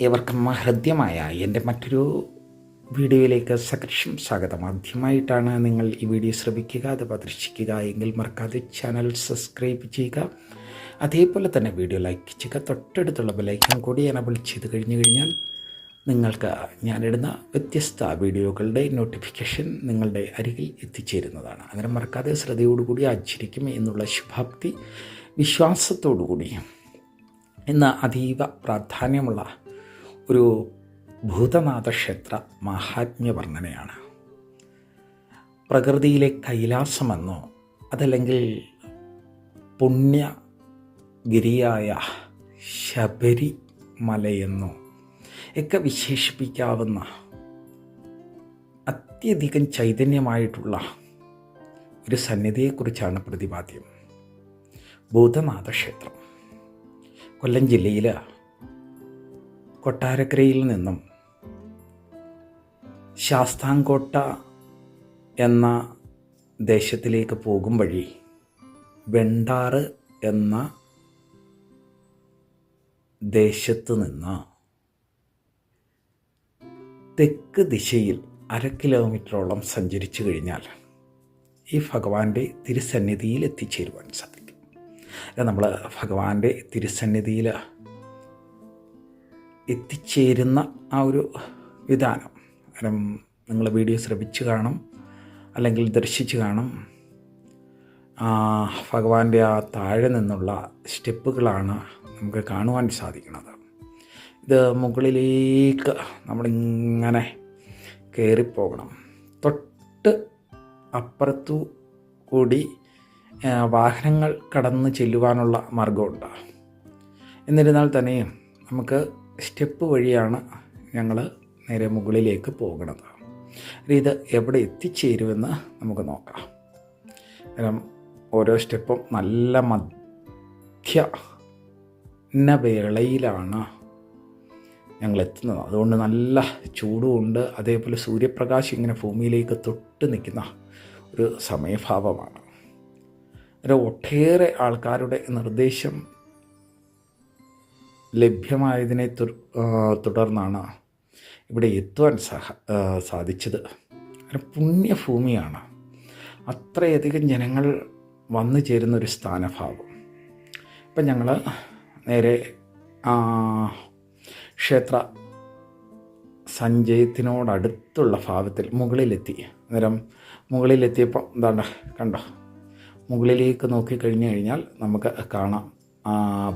ഏവർക്കും ഹൃദ്യമായ എൻ്റെ മറ്റൊരു വീഡിയോയിലേക്ക് സകർഷം സ്വാഗതം. ആദ്യമായിട്ടാണ് നിങ്ങൾ ഈ വീഡിയോ ശ്രമിക്കുക, അത് പ്രദർശിക്കുക എങ്കിൽ മറക്കാതെ ചാനൽ സബ്സ്ക്രൈബ് ചെയ്യുക. അതേപോലെ തന്നെ വീഡിയോ ലൈക്ക് ചെയ്യുക. തൊട്ടടുത്തുള്ള ബെലൈക്കൺ കൂടി എനബിൾ ചെയ്ത് കഴിഞ്ഞാൽ നിങ്ങൾക്ക് ഞാനിടുന്ന വ്യത്യസ്ത വീഡിയോകളുടെ നോട്ടിഫിക്കേഷൻ നിങ്ങളുടെ അരികിൽ എത്തിച്ചേരുന്നതാണ്. അങ്ങനെ മറക്കാതെ ശ്രദ്ധയോടുകൂടി ആചരിക്കും എന്നുള്ള ശുഭാപ്തി വിശ്വാസത്തോടുകൂടി ഇന്ന് അതീവ പ്രാധാന്യമുള്ള ഒരു ഭൂതനാഥ ക്ഷേത്ര മാഹാത്മ്യ വർണ്ണനയാണ്. പ്രകൃതിയിലെ കൈലാസമെന്നോ അതല്ലെങ്കിൽ പുണ്യഗിരിയായ ശബരിമലയെന്നോ ഒക്കെ വിശേഷിപ്പിക്കാവുന്ന അത്യധികം ചൈതന്യമായിട്ടുള്ള ഒരു സന്നിധിയെക്കുറിച്ചാണ് പ്രതിപാദ്യം. ഭൂതനാഥ ക്ഷേത്രം കൊല്ലം ജില്ലയിൽ കൊട്ടാരക്കരയിൽ നിന്നും ശാസ്താംകോട്ട എന്ന ദേശത്തിലേക്ക് പോകും വഴി വെണ്ടാറ് എന്ന ദേശത്ത് നിന്ന് തെക്ക് ദിശയിൽ 1/2 കിലോമീറ്ററോളം സഞ്ചരിച്ചു കഴിഞ്ഞാൽ ഈ ഭഗവാന്റെ തിരുസന്നിധിയിൽ എത്തിച്ചേരുവാൻ സാധിക്കും. നമ്മൾ ഭഗവാന്റെ തിരുസന്നിധിയിൽ എത്തിച്ചേരുന്ന ആ ഒരു വിധാനം കാരണം നിങ്ങൾ വീഡിയോ ശ്രമിച്ച് കാണും, അല്ലെങ്കിൽ ദർശിച്ച് കാണും. ഭഗവാന്റെ ആ താഴെ നിന്നുള്ള സ്റ്റെപ്പുകളാണ് നമുക്ക് കാണുവാൻ സാധിക്കുന്നത്. ഇത് മുകളിലേക്ക് നമ്മളിങ്ങനെ കയറിപ്പോകണം. തൊട്ട് അപ്പുറത്തു കൂടി വാഹനങ്ങൾ കടന്ന് ചെല്ലുവാനുള്ള മാർഗമുണ്ട്. എന്നിരുന്നാൽ തന്നെയും നമുക്ക് സ്റ്റെപ്പ് വഴിയാണ് ഞങ്ങൾ നേരെ മുകളിലേക്ക് പോകുന്നത്. ഇത് എവിടെ എത്തിച്ചേരുമെന്ന് നമുക്ക് നോക്കാം. കാരണം ഓരോ സ്റ്റെപ്പും നല്ല മധ്യവേളയിലാണ് ഞങ്ങൾ എത്തുന്നത്. അതുകൊണ്ട് നല്ല ചൂടുമുണ്ട്. അതേപോലെ സൂര്യപ്രകാശം ഇങ്ങനെ ഭൂമിയിലേക്ക് തൊട്ട് നിൽക്കുന്ന ഒരു സമയഭാവമാണ്. ഒട്ടേറെ ആൾക്കാരുടെ നിർദ്ദേശം ലഭ്യമായതിനെ തുടർന്നാണ് ഇവിടെ എത്തുവാൻ സാധിച്ചത്. പുണ്യഭൂമിയാണ്. അത്രയധികം ജനങ്ങൾ വന്നു ചേരുന്നൊരു സ്ഥാനഭാവം. ഇപ്പം ഞങ്ങൾ നേരെ ക്ഷേത്ര സഞ്ചയത്തിനോടടുത്തുള്ള ഭാവത്തിൽ മുകളിലെത്തി. അന്നേരം മുകളിലെത്തിയപ്പോൾ എന്താണ് കണ്ടോ, മുകളിലേക്ക് നോക്കിക്കഴിഞ്ഞു കഴിഞ്ഞാൽ നമുക്ക് കാണാം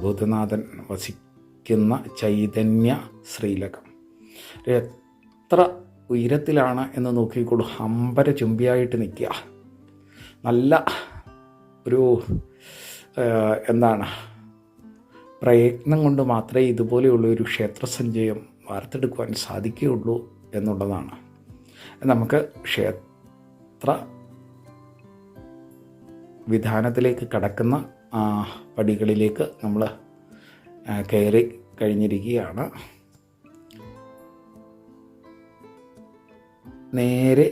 ഭൂതനാഥൻ വസിക്കുന്ന ചൈതന്യ ശ്രീലകം. എത്ര ഉയരത്തിലാണ് എന്ന് നോക്കിക്കോളൂ. അമ്പര ചുംബിയായിട്ട് നിൽക്കുക. നല്ല ഒരു പ്രയത്നം കൊണ്ട് മാത്രമേ ഇതുപോലെയുള്ള ഒരു ക്ഷേത്ര സഞ്ചയം വാർത്തെടുക്കുവാൻ സാധിക്കുകയുള്ളൂ എന്നുള്ളതാണ്. നമുക്ക് ക്ഷേത്ര വിധാനത്തിലേക്ക് കടക്കുന്ന പടികളിലേക്ക് നമ്മൾ കയറി കഴിഞ്ഞിരിക്കുകയാണ്. നേരെ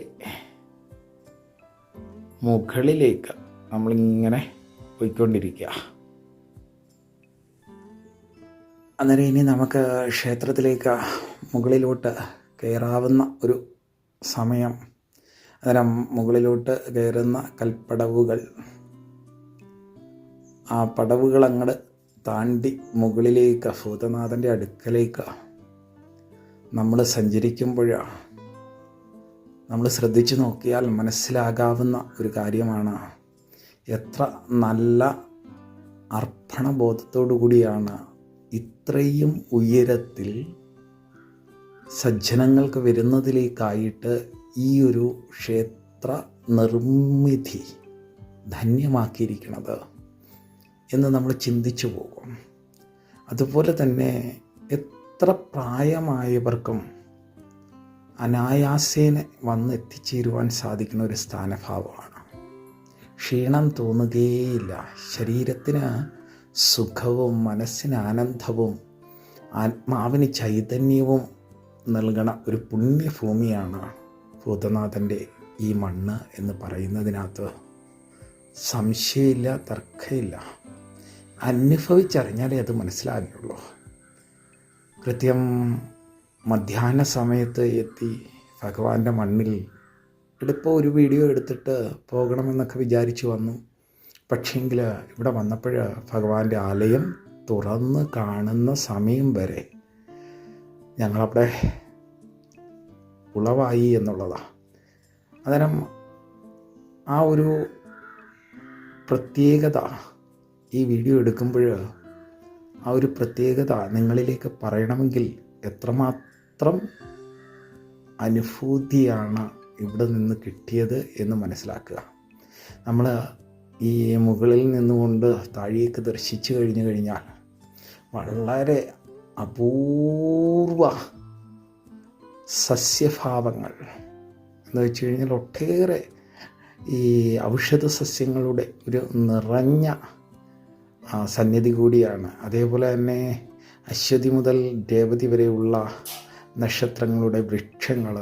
മുകളിലേക്ക് നമ്മളിങ്ങനെ പോയിക്കൊണ്ടിരിക്കുക. അന്നേരം ഇനി നമുക്ക് ക്ഷേത്രത്തിലേക്ക് മുകളിലോട്ട് കയറാവുന്ന ഒരു സമയം. അന്നേരം മുകളിലോട്ട് കയറുന്ന കൽപ്പടവുകൾ, ആ പടവുകൾ അങ്ങോട്ട് താണ്ടി മുകളിലേക്ക് ഭൂതനാഥൻ്റെ അടുക്കലേക്ക് നമ്മൾ സഞ്ചരിക്കുമ്പോൾ നമ്മൾ ശ്രദ്ധിച്ചു നോക്കിയാൽ മനസ്സിലാകാവുന്ന ഒരു കാര്യമാണ് എത്ര നല്ല അർപ്പണബോധത്തോടു കൂടിയാണ് ഇത്രയും ഉയരത്തിൽ സജ്ജനങ്ങൾക്ക് വരുന്നതിലേക്കായിട്ട് ഈ ഒരു ക്ഷേത്ര നിർമ്മിതി ധന്യമാക്കിയിരിക്കുന്നത് എന്ന് നമ്മൾ ചിന്തിച്ചു പോകും. അതുപോലെ തന്നെ എത്ര പ്രായമായവർക്കും അനായാസേന വന്ന് എത്തിച്ചേരുവാൻ സാധിക്കുന്ന ഒരു സ്ഥാനഭാവമാണ്. ക്ഷീണം തോന്നുകയേയില്ല. ശരീരത്തിന് സുഖവും മനസ്സിന് ആനന്ദവും ആത്മാവിന് ചൈതന്യവും നൽകണ ഒരു പുണ്യഭൂമിയാണ് ഭൂതനാഥൻ്റെ ഈ മണ്ണ് എന്ന് പറയുന്നതിനകത്ത് സംശയമില്ല, തർക്കമില്ല. അനുഭവിച്ചറിഞ്ഞാലേ അത് മനസ്സിലാകുള്ളൂ. കൃത്യം മധ്യാഹ്ന സമയത്ത് എത്തി ഭഗവാന്റെ മണ്ണിൽ ഇപ്പോൾ ഒരു വീഡിയോ എടുത്തിട്ട് പോകണമെന്നൊക്കെ വിചാരിച്ചു വന്നു. പക്ഷേങ്കിൽ ഇവിടെ വന്നപ്പോൾ ഭഗവാന്റെ ആലയം തുറന്ന് കാണുന്ന സമയം വരെ ഞങ്ങളവിടെ ഉളവായി എന്നുള്ളതാണ്. അന്നേരം ആ ഒരു പ്രത്യേകത ഈ വീഡിയോ എടുക്കുമ്പോൾ ആ ഒരു പ്രത്യേകത നിങ്ങളിലേക്ക് പറയണമെങ്കിൽ എത്രമാത്രം അനുഭൂതിയാണ് ഇവിടെ നിന്ന് കിട്ടിയത് എന്ന് മനസ്സിലാക്കുക. നമ്മൾ ഈ മുകളിൽ നിന്നുകൊണ്ട് താഴേക്ക് ദർശിച്ചു കഴിഞ്ഞാൽ വളരെ അപൂർവ സസ്യഭാവങ്ങൾ എന്ന് വെച്ച് കഴിഞ്ഞാൽ ഒട്ടേറെ ഈ ഔഷധ സസ്യങ്ങളുടെ ഒരു നിറഞ്ഞ സന്നിധി കൂടിയാണ്. അതേപോലെ തന്നെ അശ്വതി മുതൽ രേവതി വരെയുള്ള നക്ഷത്രങ്ങളുടെ വൃക്ഷങ്ങൾ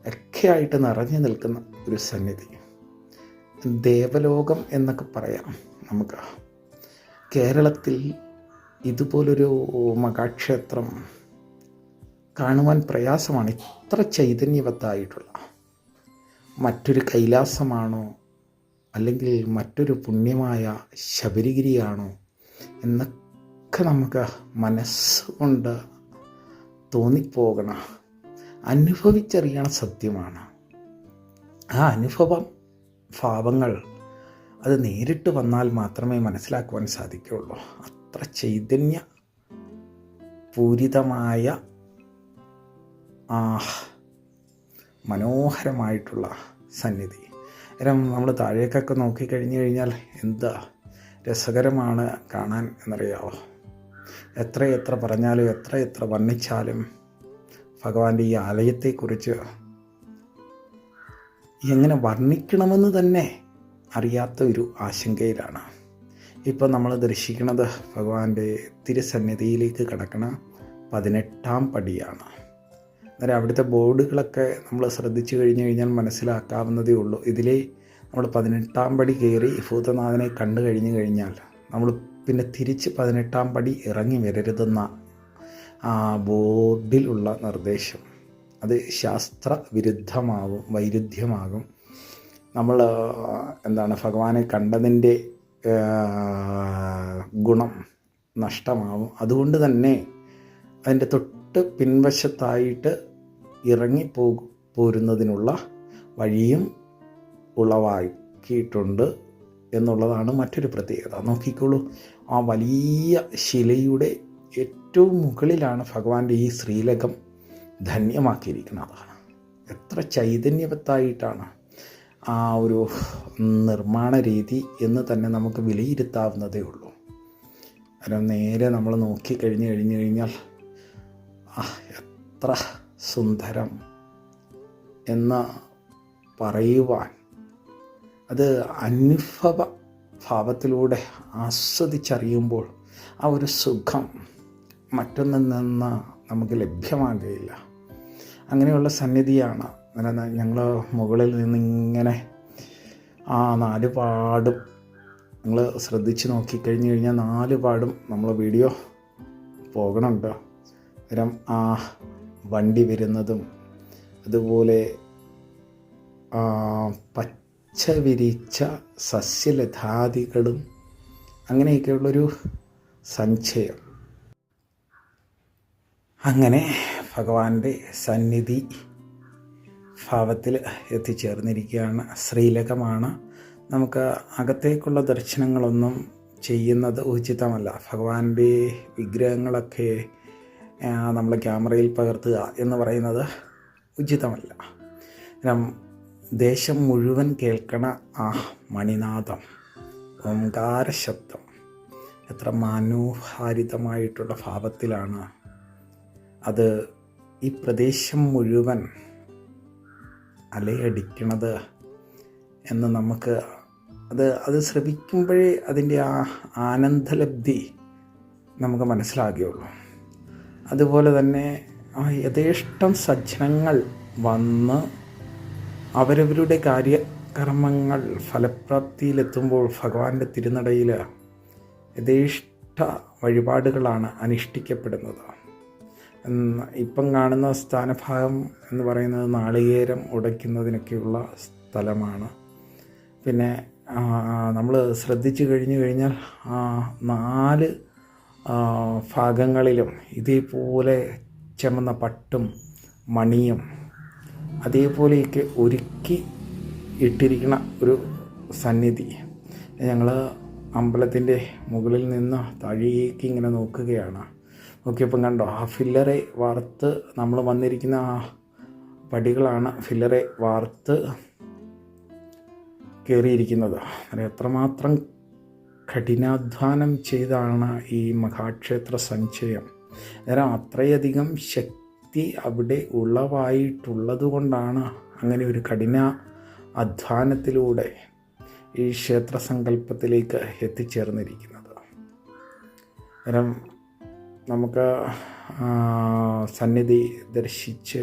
ഒക്കെ ആയിട്ട് നിറഞ്ഞു നിൽക്കുന്ന ഒരു സന്നിധി. ദേവലോകം എന്നൊക്കെ പറയാം നമുക്ക്. കേരളത്തിൽ ഇതുപോലൊരു മഹാക്ഷേത്രം കാണുവാൻ പ്രയാസമാണ്. ഇത്ര ചൈതന്യവത്തായിട്ടുള്ള മറ്റൊരു കൈലാസമാണോ അല്ലെങ്കിൽ മറ്റൊരു പുണ്യമായ ശബരിഗിരിയാണോ എന്നൊക്കെ നമുക്ക് മനസ്സുകൊണ്ട് തോന്നിപ്പോകണ അനുഭവിച്ചറിയണ സത്യമാണ്. ആ ഭാവങ്ങൾ അത് നേരിട്ട് വന്നാൽ മാത്രമേ മനസ്സിലാക്കുവാൻ സാധിക്കുകയുള്ളൂ. അത്ര ചൈതന്യ പൂരിതമായ മനോഹരമായിട്ടുള്ള സന്നിധി. നമ്മൾ താഴേക്കൊക്കെ നോക്കിക്കഴിഞ്ഞു കഴിഞ്ഞാൽ എന്താ രസകരമാണ് കാണാൻ എന്നറിയാമോ. എത്ര പറഞ്ഞാലും എത്ര വർണ്ണിച്ചാലും ഭഗവാന്റെ ഈ ആലയത്തെക്കുറിച്ച് എങ്ങനെ വർണ്ണിക്കണമെന്ന് തന്നെ അറിയാത്ത ഒരു ആശങ്കയിലാണ്. ഇപ്പം നമ്മൾ ദർശിക്കുന്നത് ഭഗവാന്റെ തിരുസന്നിധിയിലേക്ക് കടക്കണ 18ാം പടിയാണ്. അന്നേരം അവിടുത്തെ ബോർഡുകളൊക്കെ നമ്മൾ ശ്രദ്ധിച്ചു കഴിഞ്ഞാൽ മനസ്സിലാക്കാവുന്നതേ ഉള്ളൂ. ഇതിലെ നമ്മൾ 18ാം പടി കയറി ഭൂതനാഥനെ കണ്ടു കഴിഞ്ഞാൽ നമ്മൾ പിന്നെ തിരിച്ച് 18ാം പടി ഇറങ്ങി വരരുതെന്ന ആ ബോർഡിലുള്ള നിർദ്ദേശം അത് ശാസ്ത്ര വിരുദ്ധമാകും, വൈരുദ്ധ്യമാകും. നമ്മൾ ഭഗവാനെ കണ്ടതിൻ്റെ ഗുണം നഷ്ടമാവും. അതുകൊണ്ട് തന്നെ അതിൻ്റെ തൊട്ട് പിൻവശത്തായിട്ട് പോരുന്നതിനുള്ള വഴിയും ഉളവാക്കിയിട്ടുണ്ട് എന്നുള്ളതാണ് മറ്റൊരു പ്രത്യേകത. നോക്കിക്കോളൂ, ആ വലിയ ശിലയുടെ ഏറ്റവും മുകളിലാണ് ഭഗവാന്റെ ഈ ശ്രീലകം ധന്യമാക്കിയിരിക്കുന്നത്. എത്ര ചൈതന്യവത്തായിട്ടാണ് ആ ഒരു നിർമ്മാണ രീതി എന്ന് തന്നെ നമുക്ക് വിലയിരുത്താവുന്നതേ ഉള്ളൂ. കാരണം നേരെ നമ്മൾ നോക്കിക്കഴിഞ്ഞു കഴിഞ്ഞാൽ എത്ര സുന്ദരം എന്ന് പറയുവാൻ, അത് അനുഭവ ഭാവത്തിലൂടെ ആസ്വദിച്ചറിയുമ്പോൾ ആ ഒരു സുഖം മറ്റൊന്നിൽ നിന്ന് നമുക്ക് ലഭ്യമാകുകയില്ല. അങ്ങനെയുള്ള സന്നിധിയാണ്. ഞങ്ങൾ മുകളിൽ നിന്നിങ്ങനെ ആ 4 പാടും നിങ്ങൾ ശ്രദ്ധിച്ച് നോക്കിക്കഴിഞ്ഞു കഴിഞ്ഞാൽ 4 പാടും നമ്മൾ വീഡിയോ പോകണുണ്ട്. അന്നേരം ആ വണ്ടി വരുന്നതും അതുപോലെ പച്ച വിരിച്ച സസ്യലതാദികളും അങ്ങനെയൊക്കെയുള്ളൊരു സഞ്ചയം. അങ്ങനെ ഭഗവാന്റെ സന്നിധി ഭാവത്തിൽ എത്തിച്ചേർന്നിരിക്കുകയാണ്. ശ്രീലകമാണ്. നമുക്ക് അകത്തേക്കുള്ള ദർശനങ്ങളൊന്നും ചെയ്യുന്നത് ഉചിതമല്ല. ഭഗവാന്റെ വിഗ്രഹങ്ങളൊക്കെ നമ്മൾ ക്യാമറയിൽ പകർത്തുക എന്ന് പറയുന്നത് ഉചിതമല്ല. ദേശം മുഴുവൻ കേൾക്കണ ആ മണിനാദം, ഓംകാര ശബ്ദം എത്ര മനോഹാരിതമായിട്ടുള്ള ഭാവത്തിലാണ് അത് ഈ പ്രദേശം മുഴുവൻ അലയടിക്കണത് എന്ന് നമുക്ക് അത് ശ്രവിക്കുമ്പോഴേ അതിൻ്റെ ആ ആനന്ദലബ്ധി നമുക്ക് മനസ്സിലാകുകയുള്ളൂ. അതുപോലെ തന്നെ യഥേഷ്ടം സജ്ജനങ്ങൾ വന്ന് അവരവരുടെ കാര്യകർമ്മങ്ങൾ ഫലപ്രാപ്തിയിലെത്തുമ്പോൾ ഭഗവാന്റെ തിരുനടയിൽ യഥേഷ്ട വഴിപാടുകളാണ് അനുഷ്ഠിക്കപ്പെടുന്നത്. ഇപ്പം കാണുന്ന സ്ഥാനഭാഗം എന്ന് പറയുന്നത് നാളികേരം ഉടയ്ക്കുന്നതിനൊക്കെയുള്ള സ്ഥലമാണ്. പിന്നെ നമ്മൾ ശ്രദ്ധിച്ചു കഴിഞ്ഞാൽ 4 ഭാഗങ്ങളിലും ഇതേപോലെ ചുമന്ന പട്ടും മണിയും അതേപോലെയൊക്കെ ഒരുക്കി ഇട്ടിരിക്കുന്ന ഒരു സന്നിധി. ഞങ്ങൾ അമ്പലത്തിൻ്റെ മുകളിൽ നിന്ന് താഴേക്ക് ഇങ്ങനെ നോക്കുകയാണ്. നോക്കിയപ്പം കണ്ടോ, ആ ഫില്ലറെ വാർത്ത് നമ്മൾ വന്നിരിക്കുന്ന ആ പടികളാണ് ഫില്ലറെ വാർത്ത് കയറിയിരിക്കുന്നത്. എത്രമാത്രം കഠിനാധ്വാനം ചെയ്താണ് ഈ മഹാക്ഷേത്ര സഞ്ചയം. അന്നേരം അത്രയധികം ശക്തി അവിടെ ഉളവായിട്ടുള്ളത് കൊണ്ടാണ് അങ്ങനെ ഒരു കഠിന അധ്വാനത്തിലൂടെ ഈ ക്ഷേത്ര സങ്കല്പത്തിലേക്ക് എത്തിച്ചേർന്നിരിക്കുന്നത്. അന്നേരം നമുക്ക് സന്നിധി ദർശിച്ച്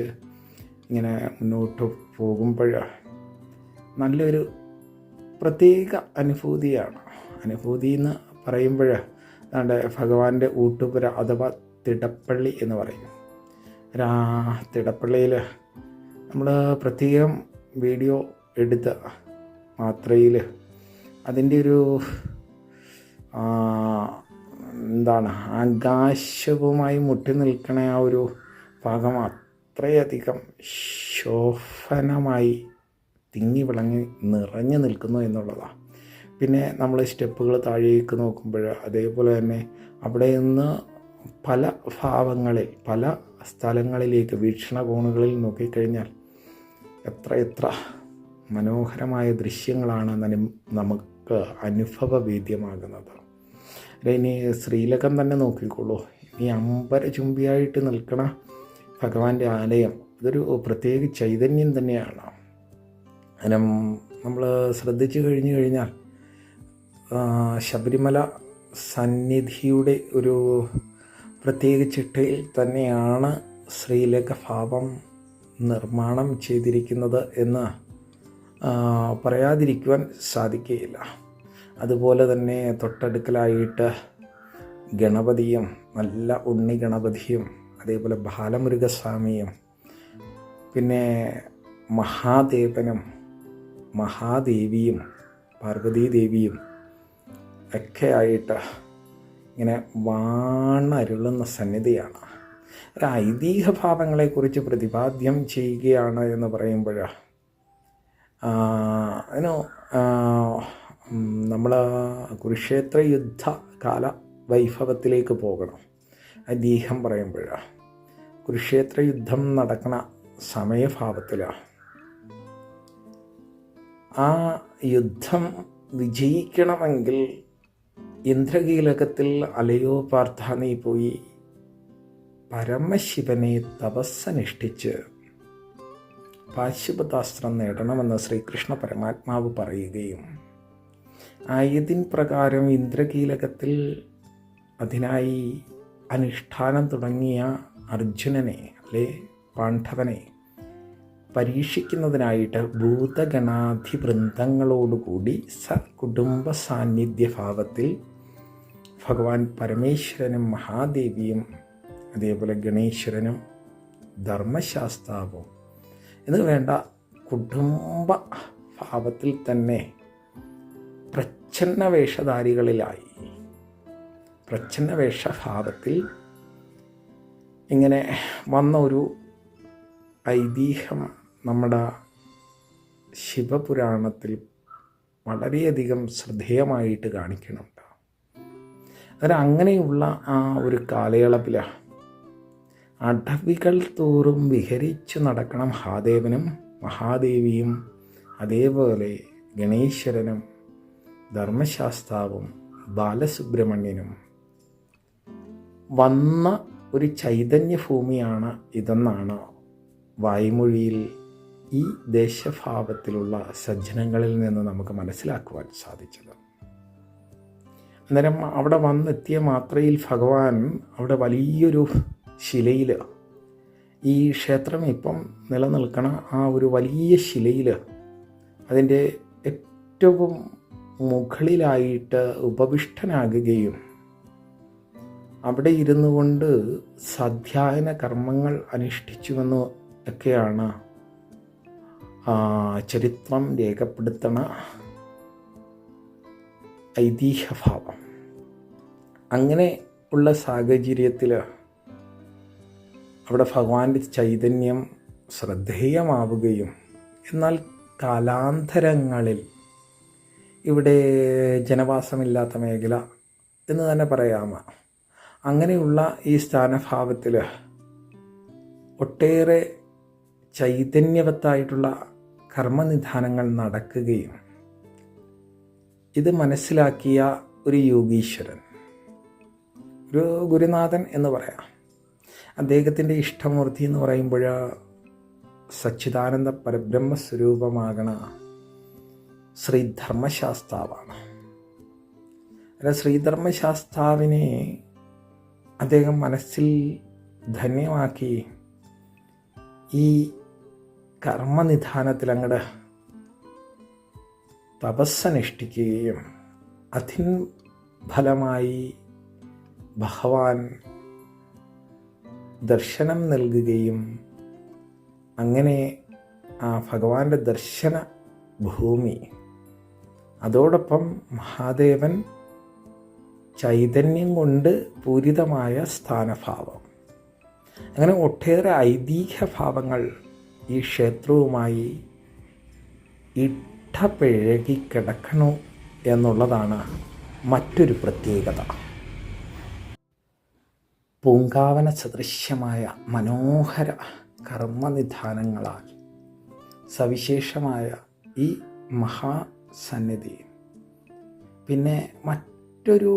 ഇങ്ങനെ മുന്നോട്ട് പോകുമ്പോൾ നല്ലൊരു പ്രത്യേക അനുഭൂതിയാണ്. അനുഭൂതി എന്ന് പറയുമ്പോൾ നമ്മുടെ ഭഗവാന്റെ ഊട്ടുപുര അഥവാ തിടപ്പള്ളി എന്ന് പറയും. തിടപ്പള്ളിയിൽ നമ്മൾ പ്രത്യേകം വീഡിയോ എടുത്ത മാത്രയിൽ അതിൻ്റെ ഒരു ആകാശവുമായി മുട്ടി നിൽക്കണ ആ ഒരു ഭാഗം അത്രയധികം ശോഭനമായി തിങ്ങി വിളങ്ങി നിറഞ്ഞു നിൽക്കുന്നു എന്നുള്ളതാണ്. പിന്നെ നമ്മൾ സ്റ്റെപ്പുകൾ താഴേക്ക് നോക്കുമ്പോൾ അതേപോലെ തന്നെ അവിടെ നിന്ന് പല ഭാവങ്ങളിൽ പല സ്ഥലങ്ങളിലേക്ക് വീക്ഷണകോണുകളിൽ നോക്കിക്കഴിഞ്ഞാൽ എത്ര മനോഹരമായ ദൃശ്യങ്ങളാണ് നമുക്ക് അനുഭവവേദ്യമാകുന്നത്. ഇനി ശ്രീലകം തന്നെ നോക്കിക്കോളൂ. ഈ അമ്പരചുംബിയായിട്ട് നിൽക്കണ ഭഗവാന്റെ ആലയം ഇതൊരു പ്രത്യേക ചൈതന്യം തന്നെയാണ്. അതിനും നമ്മൾ ശ്രദ്ധിച്ചു കഴിഞ്ഞാൽ ശബരിമല സന്നിധിയുടെ ഒരു പ്രത്യേക ചിട്ടയിൽ തന്നെയാണ് ശ്രീലക ഭാവം നിർമ്മാണം ചെയ്തിരിക്കുന്നത് എന്ന് പറയാതിരിക്കുവാൻ സാധിക്കുകയില്ല. അതുപോലെ തന്നെ തൊട്ടടുക്കലായിട്ട് ഗണപതിയും നല്ല ഉണ്ണി ഗണപതിയും അതേപോലെ ബാലമുരുകസ്വാമിയും പിന്നെ മഹാദേവനും മഹാദേവിയും പാർവതീദേവിയും ഒക്കെ ആയിട്ട് ഇങ്ങനെ വാണരുളുന്ന സന്നിധിയാണ്. ഒരു ഐതിഹ്യ ഭാവങ്ങളെക്കുറിച്ച് പ്രതിപാദ്യം ചെയ്യുകയാണ് എന്ന് പറയുമ്പോൾ നമ്മൾ കുരുക്ഷേത്ര യുദ്ധ കാല വൈഭവത്തിലേക്ക് പോകണം. ഐതിഹ്യം പറയുമ്പോൾ കുരുക്ഷേത്ര യുദ്ധം നടക്കുന്ന സമയഭാവത്തിലാണ്. ആ യുദ്ധം വിജയിക്കണമെങ്കിൽ ഇന്ദ്രകീലകത്തിൽ അലയോ പാർത്ഥ നീ പോയി പരമശിവനെ തപസ്സനുഷ്ഠിച്ച് പാശുപതാസ്ത്രം നേടണമെന്ന് ശ്രീകൃഷ്ണ പരമാത്മാവ് പറയുകയും ആയതിൻ പ്രകാരം ഇന്ദ്രകീലകത്തിൽ അതിനായി അനുഷ്ഠാനം തുടങ്ങിയ അർജുനനെ അല്ലെ പാണ്ഡവനെ പരീക്ഷിക്കുന്നതിനായിട്ട് ഭൂതഗണാധിവൃന്ദങ്ങളോടുകൂടി കുടുംബ സാന്നിധ്യഭാവത്തിൽ ഭഗവാൻ പരമേശ്വരനും മഹാദേവിയും അതേപോലെ ഗണേശ്വരനും ധർമ്മശാസ്താവും എന്ന് വേണ്ട കുടുംബ ഭാവത്തിൽ തന്നെ പ്രച്ഛന്ന വേഷധാരികളിലായി പ്രച്ഛന്ന വേഷഭാവത്തിൽ ഇങ്ങനെ വന്ന ഒരു ഐതിഹ്യം നമ്മുടെ ശിവപുരാണത്തിൽ വളരെയധികം ശ്രദ്ധേയമായിട്ട് കാണിക്കുന്നുണ്ട്. അന്നേരം അങ്ങനെയുള്ള ആ ഒരു കാലയളവിലാണ് അടവികൾ തോറും വിഹരിച്ചു നടക്കണ മഹാദേവനും മഹാദേവിയും അതേപോലെ ഗണേശ്വരനും ധർമ്മശാസ്താവും ബാലസുബ്രഹ്മണ്യനും വന്ന ഒരു ചൈതന്യഭൂമിയാണ് ഇതെന്നാണ് വായ്മൊഴിയിൽ ഈ ദേശഭാവത്തിലുള്ള സജ്ജനങ്ങളിൽ നിന്ന് നമുക്ക് മനസ്സിലാക്കുവാൻ സാധിച്ചത്. അന്നേരം അവിടെ വന്നെത്തിയ മാത്രയിൽ ഭഗവാൻ അവിടെ വലിയൊരു ശിലയിൽ ഈ ക്ഷേത്രം ഇപ്പം നിലനിൽക്കണ ആ ഒരു വലിയ ശിലയിൽ അതിൻ്റെ ഏറ്റവും മുകളിലായിട്ട് ഉപവിഷ്ടനാകുകയും അവിടെ ഇരുന്നു കൊണ്ട് സാധ്യായന കർമ്മങ്ങൾ അനുഷ്ഠിച്ചുവെന്ന് ഒക്കെയാണ് ചരിത്രം രേഖപ്പെടുത്തണ ഐതിഹ്യഭാവം. അങ്ങനെ ഉള്ള സാഹചര്യത്തിൽ അവിടെ ഭഗവാന്റെ ചൈതന്യം ശ്രദ്ധേയമാവുകയും എന്നാൽ കാലാന്തരങ്ങളിൽ ഇവിടെ ജനവാസമില്ലാത്ത മേഖല എന്ന് തന്നെ പറയാമോ, അങ്ങനെയുള്ള ഈ സ്ഥാനഭാവത്തിൽ ഒട്ടേറെ ചൈതന്യവത്തായിട്ടുള്ള കർമ്മനിധാനങ്ങൾ നടക്കുകയും ഇത് മനസ്സിലാക്കിയ ഒരു യോഗീശ്വരൻ, ഒരു ഗുരുനാഥൻ എന്ന് പറയാം, അദ്ദേഹത്തിൻ്റെ ഇഷ്ടമൂർത്തി എന്ന് പറയുമ്പോൾ സച്ചിദാനന്ദ പരബ്രഹ്മസ്വരൂപമാകണ ശ്രീധർമ്മശാസ്താവാണ്. അല്ല, ശ്രീധർമ്മശാസ്താവിനെ അദ്ദേഹം മനസ്സിൽ ധന്യമാക്കി ഈ കർമ്മനിധാനത്തിൽ അങ്ങോട്ട് തപസ്സനുഷ്ഠിക്കുകയും അതിൻ ഫലമായി ഭഗവാൻ ദർശനം നൽകുകയും അങ്ങനെ ആ ഭഗവാന്റെ ദർശന ഭൂമി, അതോടൊപ്പം മഹാദേവൻ ചൈതന്യം കൊണ്ട് പൂരിതമായ സ്ഥാനഭാവം, അങ്ങനെ ഒട്ടേറെ ഐതിഹ്യഭാവങ്ങൾ ഈ ക്ഷേത്രവുമായി ഇടപഴകി കിടക്കണു എന്നുള്ളതാണ് മറ്റൊരു പ്രത്യേകത. പൂങ്കാവന സദൃശ്യമായ മനോഹര കർമ്മനിധാനങ്ങളാൽ സവിശേഷമായ ഈ മഹാസന്നിധി പിന്നെ മറ്റൊരു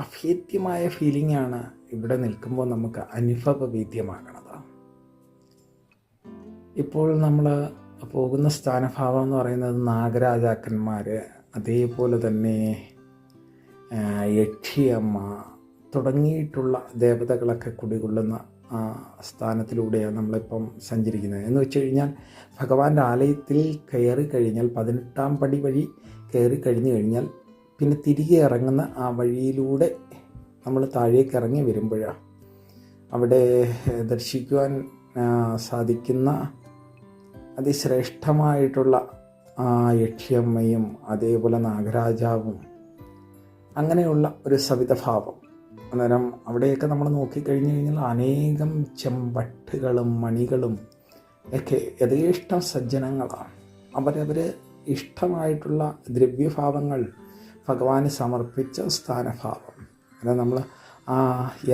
അഭേദ്യമായ ഫീലിംഗാണ് ഇവിടെ നിൽക്കുമ്പോൾ നമുക്ക് അനുഭവവേദ്യമാകണത്. ഇപ്പോൾ നമ്മൾ പോകുന്ന സ്ഥാനഭാവം എന്ന് പറയുന്നത് നാഗരാജാക്കന്മാർ, അതേപോലെ തന്നെ യക്ഷിയമ്മ തുടങ്ങിയിട്ടുള്ള ദേവതകളൊക്കെ കുടികൊള്ളുന്ന ആ സ്ഥാനത്തിലൂടെയാണ് നമ്മളിപ്പം സഞ്ചരിക്കുന്നത്. എന്ന് വെച്ച് കഴിഞ്ഞാൽ ഭഗവാന്റെ ആലയത്തിൽ കയറി കഴിഞ്ഞാൽ 18-ാം പടി വഴി കയറി കഴിഞ്ഞു കഴിഞ്ഞാൽ പിന്നെ തിരികെ ഇറങ്ങുന്ന ആ വഴിയിലൂടെ നമ്മൾ താഴേക്ക് ഇറങ്ങി വരുമ്പോഴാണ് അവിടെ ദർശിക്കുവാൻ സാധിക്കുന്ന അതിശ്രേഷ്ഠമായിട്ടുള്ള യക്ഷിയമ്മയും അതേപോലെ നാഗരാജാവും അങ്ങനെയുള്ള ഒരു സവിതഭാവം. അന്നേരം അവിടെയൊക്കെ നമ്മൾ നോക്കിക്കഴിഞ്ഞു കഴിഞ്ഞാൽ അനേകം ചെമ്പട്ടുകളും മണികളും ഒക്കെ യഥേഷ്ടം സജ്ജനങ്ങളാണ്. അവരവർ ഇഷ്ടമായിട്ടുള്ള ദ്രവ്യഭാവങ്ങൾ ഭഗവാന് സമർപ്പിച്ച സ്ഥാനഭാവം. അതായത് നമ്മൾ ആ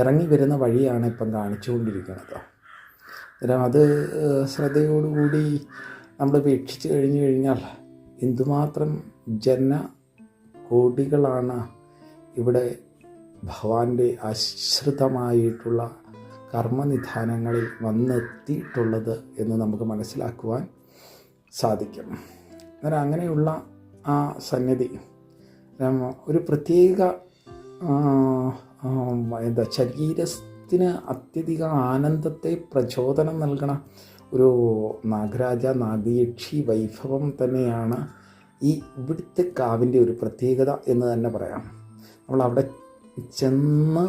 ഇറങ്ങി വരുന്ന വഴിയാണ് ഇപ്പം കാണിച്ചുകൊണ്ടിരിക്കുന്നത്. അന്നേരം അത് ശ്രദ്ധയോടുകൂടി നമ്മൾ വീക്ഷിച്ച് കഴിഞ്ഞു കഴിഞ്ഞാൽ എന്തുമാത്രം ജനകോടികളാണ് ഇവിടെ ഭഗവാന്റെ ആശ്രിതമായിട്ടുള്ള കർമ്മനിധാനങ്ങളിൽ വന്നെത്തിയിട്ടുള്ളത് എന്ന് നമുക്ക് മനസ്സിലാക്കുവാൻ സാധിക്കും. അന്നേരം അങ്ങനെയുള്ള ആ സന്നിധി ഒരു പ്രത്യേക ശരീരത്തിന് അത്യധിക ആനന്ദത്തെ പ്രചോദനം നൽകണ ഒരു നാഗരാജ നാഗയക്ഷി വൈഭവം തന്നെയാണ് ഈ ഇവിടുത്തെ കാവിൻ്റെ ഒരു പ്രത്യേകത എന്ന് തന്നെ പറയാം. നമ്മൾ അവിടെ ചെന്ന്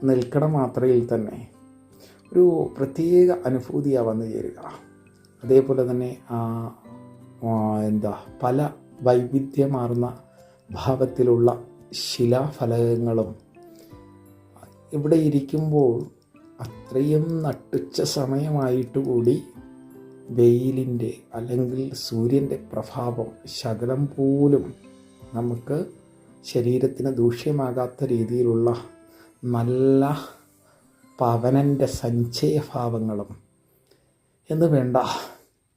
നിൽക്കണ മാത്രയിൽ തന്നെ ഒരു പ്രത്യേക അനുഭൂതിയാണ് വന്നു ചേരുക. അതേപോലെ തന്നെ പല വൈവിധ്യമാർന്ന ഭാവത്തിലുള്ള ശിലാഫലകങ്ങളും ഇവിടെ ഇരിക്കുമ്പോൾ അത്രയും നട്ടുച്ച സമയമായിട്ട് കൂടി വെയിലിൻ്റെ അല്ലെങ്കിൽ സൂര്യൻ്റെ പ്രഭാവം ശകലം പോലും നമുക്ക് ശരീരത്തിന് ദൂഷ്യമാകാത്ത രീതിയിലുള്ള നല്ല പവനൻ്റെ സഞ്ചയഭാവങ്ങളും എന്ന് വേണ്ട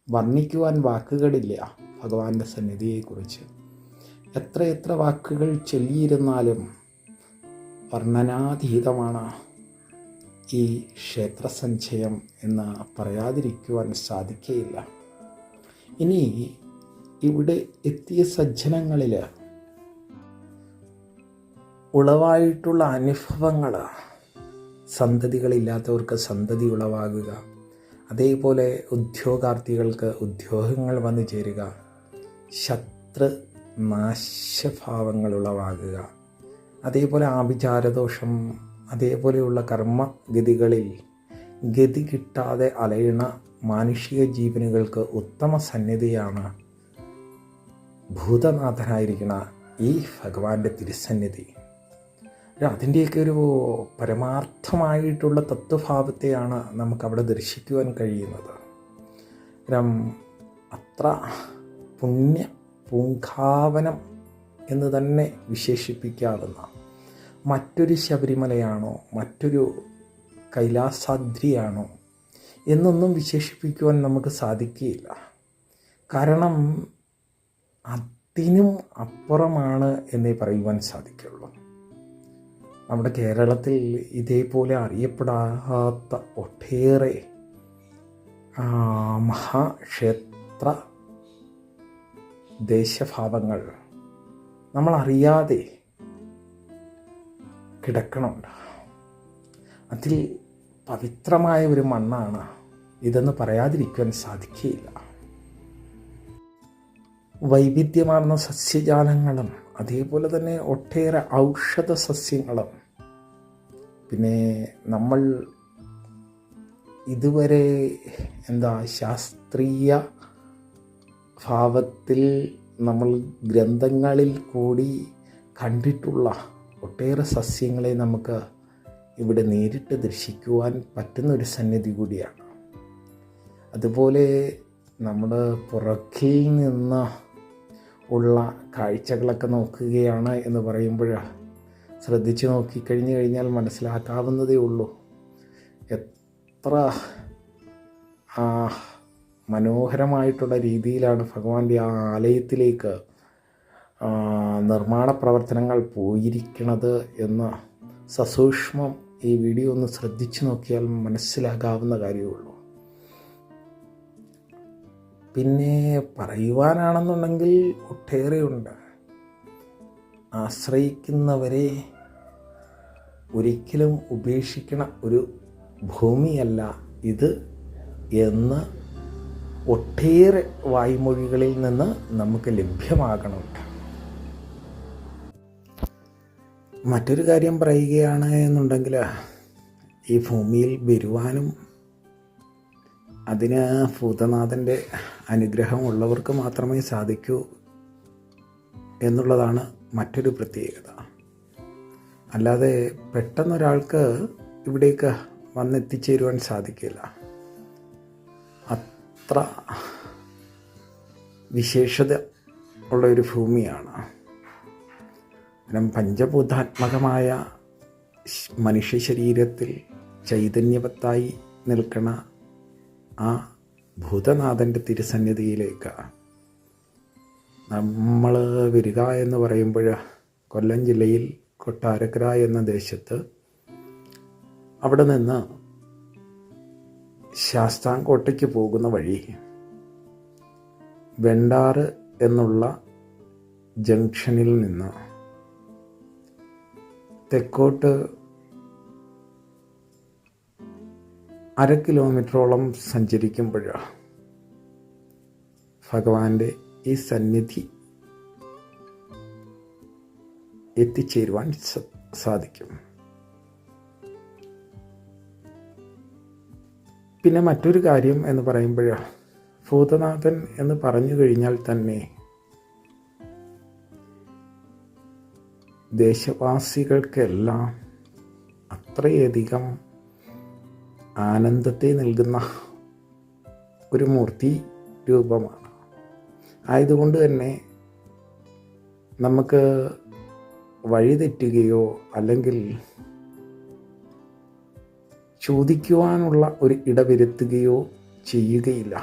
വർണ്ണിക്കുവാൻ വാക്കുകളില്ല. ഭഗവാന്റെ സന്നിധിയെക്കുറിച്ച് എത്ര വാക്കുകൾ ചൊല്ലിയിരുന്നാലും വർണ്ണനാതീതമാണ് ഈ ക്ഷേത്രസഞ്ചയം എന്ന് പറയാതിരിക്കുവാൻ സാധിക്കുകയില്ല. ഇനി ഇവിടെ എത്തിയ സജ്ജനങ്ങളിൽ ഉളവായിട്ടുള്ള അനുഭവങ്ങൾ, സന്തതികളില്ലാത്തവർക്ക് സന്തതി ഉളവാകുക, അതേപോലെ ഉദ്യോഗാർത്ഥികൾക്ക് ഉദ്യോഗങ്ങൾ വന്നു ചേരുക, ശത്രു നാശഭാവങ്ങൾ ഉളവാകുക, അതേപോലെ ആഭിചാരദോഷം അതേപോലെയുള്ള കർമ്മഗതികളിൽ ഗതി കിട്ടാതെ അലയണ മാനുഷിക ജീവനുകൾക്ക് ഉത്തമ സന്നിധിയാണ് ഭൂതനാഥനായിരിക്കുന്ന ഈ ഭഗവാന്റെ തിരുസന്നിധി. അതിൻ്റെയൊക്കെ ഒരു പരമാർത്ഥമായിട്ടുള്ള തത്വഭാവത്തെയാണ് നമുക്കവിടെ ദർശിക്കുവാൻ കഴിയുന്നത്. അത്ര പുണ്യ പൂങ്കാവനം എന്ന് തന്നെ വിശേഷിപ്പിക്കാവുന്ന മറ്റൊരു ശബരിമലയാണോ മറ്റൊരു കൈലാസാദ്രിയാണോ എന്നൊന്നും വിശേഷിപ്പിക്കുവാൻ നമുക്ക് സാധിക്കുകയില്ല. കാരണം അതിനും അപ്പുറമാണ് എന്നേ പറയുവാൻ സാധിക്കുള്ളൂ. നമ്മുടെ കേരളത്തിൽ ഇതേപോലെ അറിയപ്പെടാത്ത ഒട്ടേറെ മഹാക്ഷേത്ര ദേശഭാവങ്ങൾ നമ്മളറിയാതെ കിടക്കണുണ്ട്. അതിൽ പവിത്രമായ ഒരു മണ്ണാണ് ഇതെന്ന് പറയാതിരിക്കുവാൻ സാധിക്കുകയില്ല. വൈവിധ്യമാർന്ന സസ്യജാലങ്ങളും അതേപോലെ തന്നെ ഒട്ടേറെ ഔഷധ സസ്യങ്ങളും, പിന്നെ നമ്മൾ ഇതുവരെ ശാസ്ത്രീയ ഭാവത്തിൽ നമ്മൾ ഗ്രന്ഥങ്ങളിൽ കൂടി കണ്ടിട്ടുള്ള ഒട്ടേറെ സസ്യങ്ങളെ നമുക്ക് ഇവിടെ നേരിട്ട് ദർശിക്കുവാൻ പറ്റുന്നൊരു സന്നിധി കൂടിയാണ്. അതുപോലെ നമ്മൾ പുറകിൽ നിന്ന് ഉള്ള കാഴ്ചകളൊക്കെ നോക്കുകയാണ് എന്ന് പറയുമ്പോൾ ശ്രദ്ധിച്ച് നോക്കിക്കഴിഞ്ഞു കഴിഞ്ഞാൽ മനസ്സിലാക്കാവുന്നതേ ഉള്ളൂ എത്ര മനോഹരമായിട്ടുള്ള രീതിയിലാണ് ഭഗവാന്റെ ആ ആലയത്തിലേക്ക് നിർമ്മാണ പ്രവർത്തനങ്ങൾ പോയിരിക്കുന്നത് എന്ന് സസൂക്ഷ്മം ഈ വീഡിയോ ഒന്ന് ശ്രദ്ധിച്ചു നോക്കിയാൽ മനസ്സിലാകാവുന്ന കാര്യമുള്ളൂ. പിന്നെ പറയുവാനാണെന്നുണ്ടെങ്കിൽ ഒട്ടേറെയുണ്ട്. ആശ്രയിക്കുന്നവരെ ഒരിക്കലും ഉപേക്ഷിക്കണ ഒരു ഭൂമിയല്ല ഇത് എന്ന് ഒട്ടേറെ വായ്മൊഴികളിൽ നിന്ന് നമുക്ക് ലഭ്യമാകണമുണ്ട്. മറ്റൊരു കാര്യം പറയുകയാണ് എന്നുണ്ടെങ്കിൽ ഈ ഭൂമിയിൽ വരുവാനും അതിന് ഭൂതനാഥൻ്റെ അനുഗ്രഹം ഉള്ളവർക്ക് മാത്രമേ സാധിക്കൂ എന്നുള്ളതാണ് മറ്റൊരു പ്രത്യേകത. അല്ലാതെ പെട്ടെന്നൊരാൾക്ക് ഇവിടേക്ക് വന്നെത്തിച്ചേരുവാൻ സാധിക്കില്ല. അത്ര വിശേഷത ഉള്ളൊരു ഭൂമിയാണ്. പഞ്ചഭൂതാത്മകമായ മനുഷ്യ ശരീരത്തിൽ ചൈതന്യവത്തായി നിൽക്കണ ആ ഭൂതനാഥൻ്റെ തിരുസന്നിധിയിലേക്ക് നമ്മൾ വരിക എന്ന് പറയുമ്പോൾ കൊല്ലം ജില്ലയിൽ കൊട്ടാരക്കര എന്ന ദേശത്ത് അവിടെ നിന്ന് ശാസ്താംകോട്ടയ്ക്ക് പോകുന്ന വഴി വെണ്ടാറ് എന്നുള്ള ജംഗ്ഷനിൽ നിന്ന് തെക്കോട്ട് 1/2 കിലോമീറ്ററോളം സഞ്ചരിക്കുമ്പോൾ ഭഗവാന്റെ ഈ സന്നിധി എത്തിച്ചേരുവാൻ സാധിക്കും. പിന്നെ മറ്റൊരു കാര്യം എന്ന് പറയുമ്പോൾ ഭൂതനാഥൻ എന്ന് പറഞ്ഞു കഴിഞ്ഞാൽ തന്നെ ദേശവാസികൾക്കെല്ലാം അത്രയധികം ആനന്ദത്തെ നൽകുന്ന ഒരു മൂർത്തി രൂപമാണ്. ആയതുകൊണ്ട് തന്നെ നമുക്ക് വഴിതെറ്റുകയോ അല്ലെങ്കിൽ ചോദിക്കുവാനുള്ള ഒരു ഇടവരുത്തുകയോ ചെയ്യുകയില്ല.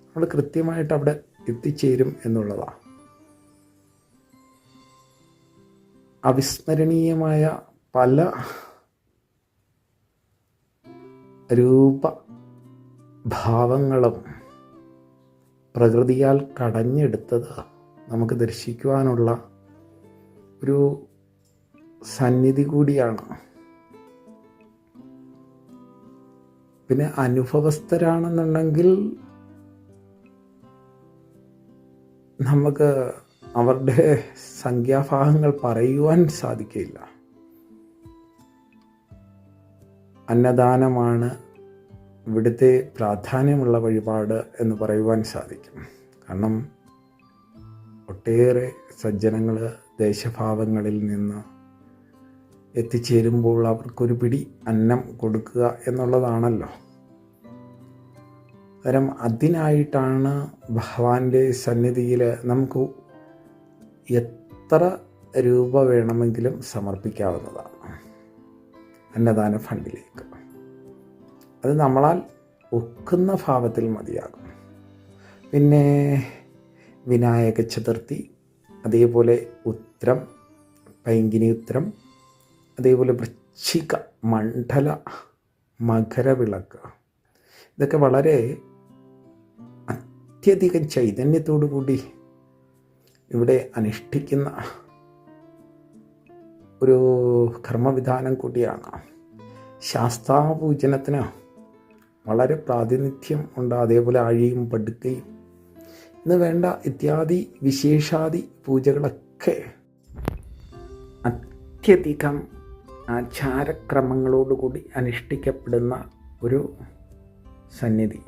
നമ്മൾ കൃത്യമായിട്ട് അവിടെ എത്തിച്ചേരും എന്നുള്ളതാണ്. അവിസ്മരണീയമായ പല രൂപഭാവങ്ങളും പ്രകൃതിയാൽ കടഞ്ഞെടുത്തത് നമുക്ക് ദർശിക്കുവാനുള്ള ഒരു സന്നിധി കൂടിയാണ്. പിന്നെ അനുഭവസ്ഥരാണെന്നുണ്ടെങ്കിൽ നമുക്ക് അവരുടെ സംഖ്യാഭാഗങ്ങൾ പറയുവാൻ സാധിക്കില്ല. അന്നദാനമാണ് ഇവിടുത്തെ പ്രാധാന്യമുള്ള വഴിപാട് എന്ന് പറയുവാൻ സാധിക്കും. കാരണം ഒട്ടേറെ സജ്ജനങ്ങൾ ദേശഭാവങ്ങളിൽ നിന്ന് എത്തിച്ചേരുമ്പോൾ അവർക്കൊരു പിടി അന്നം കൊടുക്കുക എന്നുള്ളതാണല്ലോ. അന്നേരം അതിനായിട്ടാണ് ഭഗവാന്റെ സന്നിധിയിൽ നമുക്ക് എത്ര രൂപ വേണമെങ്കിലും സമർപ്പിക്കാവുന്നതാണ് അന്നദാന ഫണ്ടിലേക്ക്. അത് നമ്മളാൽ ഒക്കുന്ന ഭാവത്തിൽ മതിയാകും. പിന്നെ വിനായക ചതുർത്ഥി, അതേപോലെ ഉത്രം, പൈങ്കിനി ഉത്രം, അതേപോലെ വൃശ്ചിക മണ്ഡല മകരവിളക്ക്, ഇതൊക്കെ വളരെ അത്യധികം ചൈതന്യത്തോടു കൂടി ഇവിടെ അനുഷ്ഠിക്കുന്ന ഒരു കർമ്മവിധാനം കൂടിയാണ്. ശാസ്താപൂജനത്തിന് വളരെ പ്രാതിനിധ്യം ഉണ്ട്. അതേപോലെ ആഴിയും പടുക്കയും എന്ന് വേണ്ട ഇത്യാദി വിശേഷാദി പൂജകളൊക്കെ അത്യധികം ആചാരക്രമങ്ങളോടുകൂടി അനുഷ്ഠിക്കപ്പെടുന്ന ഒരു സന്നിധി.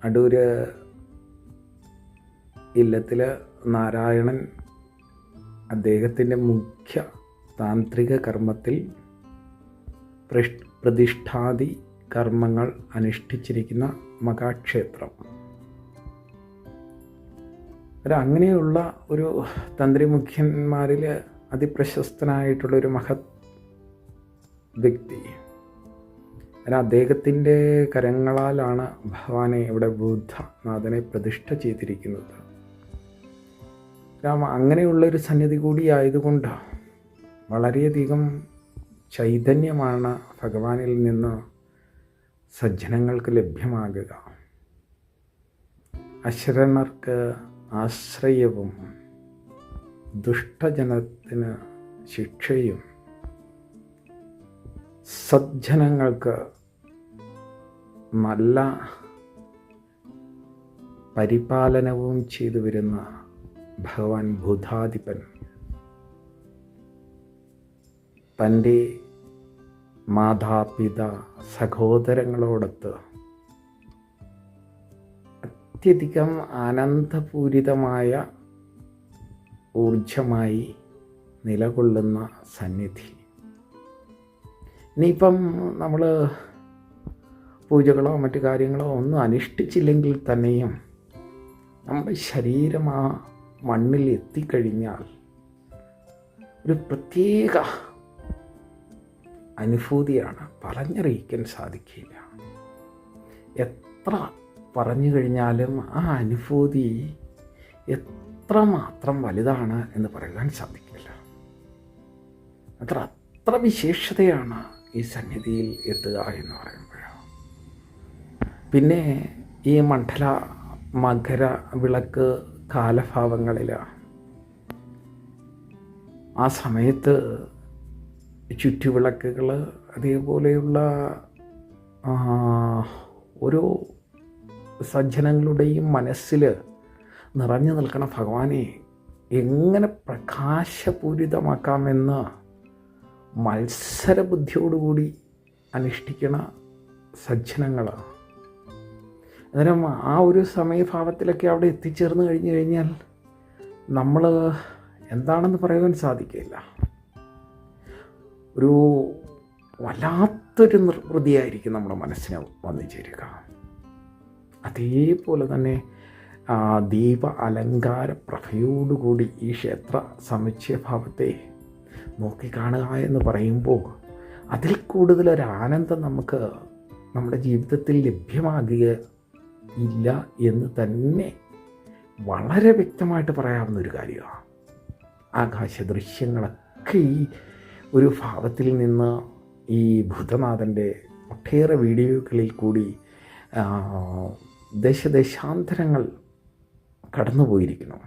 അടൂര് ഇല്ലത്തിൽ നാരായണൻ അദ്ദേഹത്തിൻ്റെ മുഖ്യ താന്ത്രിക കർമ്മത്തിൽ പ്രതിഷ്ഠാദി കർമ്മങ്ങൾ അനുഷ്ഠിച്ചിരിക്കുന്ന മഹാക്ഷേത്രം. അങ്ങനെയുള്ള ഒരു തന്ത്രിമുഖ്യന്മാരിൽ അതിപ്രശസ്തനായിട്ടുള്ളൊരു മഹത് വ്യക്തി. അദ്ദേഹത്തിൻ്റെ കരങ്ങളാലാണ് ഭഗവാനെ ഇവിടെ ബുദ്ധനാഥനെ പ്രതിഷ്ഠ ചെയ്തിരിക്കുന്നത്. അങ്ങനെയുള്ളൊരു സന്നിധി കൂടിയായതുകൊണ്ട് വളരെയധികം ചൈതന്യമാണ് ഭഗവാനിൽ നിന്ന് സജ്ജനങ്ങൾക്ക് ലഭ്യമാകുക. അശരണർക്ക് ആശ്രയവും ദുഷ്ടജനത്തിന് ശിക്ഷയും സജ്ജനങ്ങൾക്ക് നല്ല പരിപാലനവും ചെയ്തു വരുന്ന ഭഗവാൻ ഭൂതാധിപൻ തൻ്റെ മാതാപിത സഹോദരങ്ങളോടൊത്ത് അത്യധികം ആനന്ദപൂരിതമായ ഊർജമായി നിലകൊള്ളുന്ന സന്നിധി. ഇനിയിപ്പം നമ്മൾ പൂജകളോ മറ്റു കാര്യങ്ങളോ ഒന്നും അനുഷ്ഠിച്ചില്ലെങ്കിൽ തന്നെയും നമ്മുടെ ശരീരം ആ മണ്ണിൽ എത്തിക്കഴിഞ്ഞാൽ ഒരു പ്രത്യേക അനുഭൂതിയാണ്, പറഞ്ഞറിയിക്കാൻ സാധിക്കില്ല. എത്ര പറഞ്ഞു കഴിഞ്ഞാലും ആ അനുഭൂതി എത്രമാത്രം വലുതാണ് എന്ന് പറയാൻ സാധിക്കില്ല. അത്ര വിശേഷതയാണ് ഈ സന്നിധിയിൽ എത്തുക എന്ന് പറയുമ്പോൾ. പിന്നെ ഈ മണ്ഡല മകര വിളക്ക് കാലഭാവങ്ങളിൽ ആ സമയത്ത് ചുറ്റുവിളക്കുകൾ, അതേപോലെയുള്ള ഓരോ സജ്ജനങ്ങളുടെയും മനസ്സിൽ നിറഞ്ഞു നിൽക്കണ ഭഗവാനെ എങ്ങനെ പ്രകാശപൂരിതമാക്കാമെന്ന് മത്സരബുദ്ധിയോടുകൂടി അനുഷ്ഠിക്കണ സജ്ജനങ്ങൾ. അന്നേരം ആ ഒരു സമയഭാവത്തിലൊക്കെ അവിടെ എത്തിച്ചേർന്ന് കഴിഞ്ഞു കഴിഞ്ഞാൽ നമ്മൾ എന്താണെന്ന് പറയുവാൻ സാധിക്കില്ല. ഒരു വല്ലാത്തൊരു നിർവൃതിയായിരിക്കും നമ്മുടെ മനസ്സിന് വന്നു ചേരുക. അതേപോലെ തന്നെ ദീപ അലങ്കാര പ്രഭയോടുകൂടി ഈ ക്ഷേത്ര സമുച്ചയഭാവത്തെ നോക്കിക്കാണുക എന്ന് പറയുമ്പോൾ അതിൽ കൂടുതലൊരാനന്ദം നമുക്ക് നമ്മുടെ ജീവിതത്തിൽ ലഭ്യമാകുകയില്ല എന്ന് തന്നെ വളരെ വ്യക്തമായിട്ട് പറയാവുന്ന ഒരു കാര്യമാണ്. ആകാശ ദൃശ്യങ്ങളൊക്കെ ഈ ഒരു ഭാവത്തിൽ നിന്ന് ഈ ഭൂതനാഥൻ്റെ ഒട്ടേറെ വീഡിയോകളിൽ കൂടി ദേശാന്തരങ്ങൾ കടന്നുപോയിരിക്കുന്നു.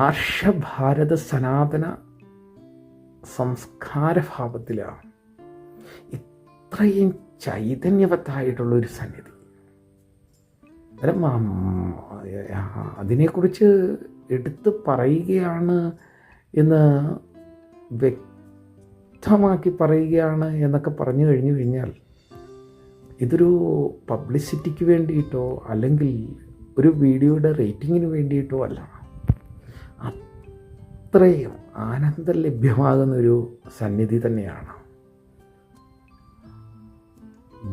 ആർഷഭാരത സനാതന സംസ്കാരഭാവത്തിൽ ഇത്രയും ചൈതന്യവത്തായിട്ടുള്ളൊരു സന്നിധി. അതിനെക്കുറിച്ച് എടുത്ത് പറയുകയാണ് എന്ന് വ്യക്തമാക്കി പറയുകയാണ് എന്നൊക്കെ പറഞ്ഞു കഴിഞ്ഞാൽ ഇതൊരു പബ്ലിസിറ്റിക്ക് വേണ്ടിയിട്ടോ അല്ലെങ്കിൽ ഒരു വീഡിയോയുടെ റേറ്റിങ്ങിന് വേണ്ടിയിട്ടോ അല്ല. അത്രയും ആനന്ദം ലഭ്യമാകുന്നൊരു സന്നിധി തന്നെയാണ്.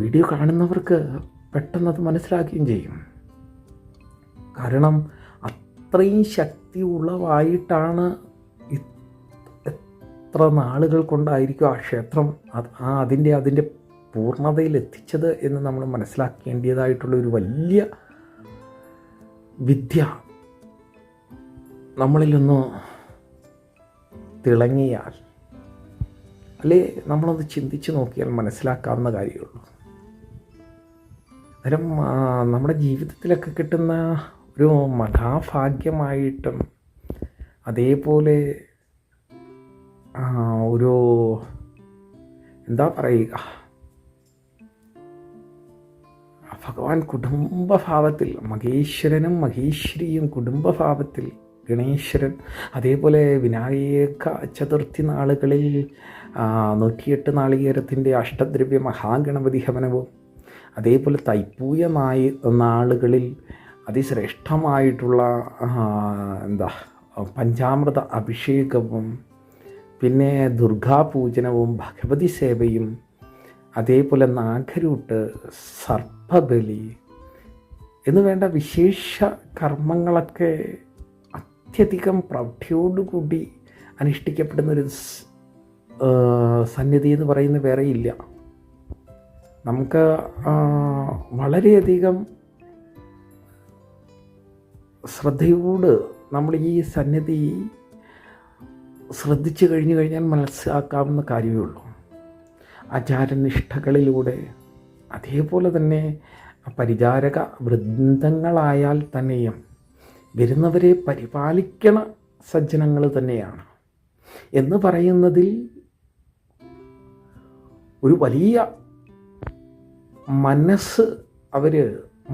വീഡിയോ കാണുന്നവർക്ക് പെട്ടെന്നത് മനസ്സിലാക്കുകയും ചെയ്യും. കാരണം അത്രയും ശക്തി ഉളവായിട്ടാണ് എത്ര നാളുകൾ കൊണ്ടായിരിക്കും ആ ക്ഷേത്രം അതിൻ്റെ പൂർണ്ണതയിൽ എത്തിച്ചത് എന്ന് നമ്മൾ മനസ്സിലാക്കേണ്ടതായിട്ടുള്ള ഒരു വലിയ വിദ്യ നമ്മളിലൊന്ന് തിളങ്ങിയാൽ, അല്ലേ നമ്മളൊന്ന് ചിന്തിച്ച് നോക്കിയാൽ മനസ്സിലാക്കാവുന്ന കാര്യമുള്ളൂ. അന്നേരം നമ്മുടെ ജീവിതത്തിലൊക്കെ കിട്ടുന്ന ഒരു മഹാഭാഗ്യമായിട്ടും അതേപോലെ ഒരു എന്താ പറയുക, ഭഗവാൻ കുടുംബഭാവത്തിൽ, മഹേശ്വരനും മഹേശ്വരിയും കുടുംബഭാവത്തിൽ, ഗണേശ്വരൻ അതേപോലെ വിനായക ചതുർത്ഥി നാളുകളിൽ 108 നാളികേരത്തിൻ്റെ അഷ്ടദ്രവ്യ മഹാഗണപതി ഹവനവും അതേപോലെ തൈപ്പൂയ നാളുകളിൽ അതിശ്രേഷ്ഠമായിട്ടുള്ള പഞ്ചാമൃത അഭിഷേകവും പിന്നെ ദുർഗാപൂജനവും ഭഗവതി സേവയും അതേപോലെ നാഗരൂട്ട്, സർപ്പബലി എന്ന് വേണ്ട വിശേഷ കർമ്മങ്ങളൊക്കെ അത്യധികം പ്രൗഢിയോടുകൂടി അനുഷ്ഠിക്കപ്പെടുന്നൊരു സന്നിധി എന്ന് പറയുന്നത് വേറെയില്ല. നമുക്ക് വളരെയധികം ശ്രദ്ധയോട് നമ്മൾ ഈ സന്നിധി ശ്രദ്ധിച്ചു കഴിഞ്ഞാൽ മനസ്സിലാക്കാവുന്ന കാര്യമേ ഉള്ളൂ. ആചാരനിഷ്ഠകളിലൂടെ അതേപോലെ തന്നെ പരിചാരക വൃന്ദങ്ങളായാൽ തന്നെയും വരുന്നവരെ പരിപാലിക്കണ സജ്ജനങ്ങൾ തന്നെയാണ് എന്ന് പറയുന്നതിൽ ഒരു വലിയ മനസ്സ് അവർ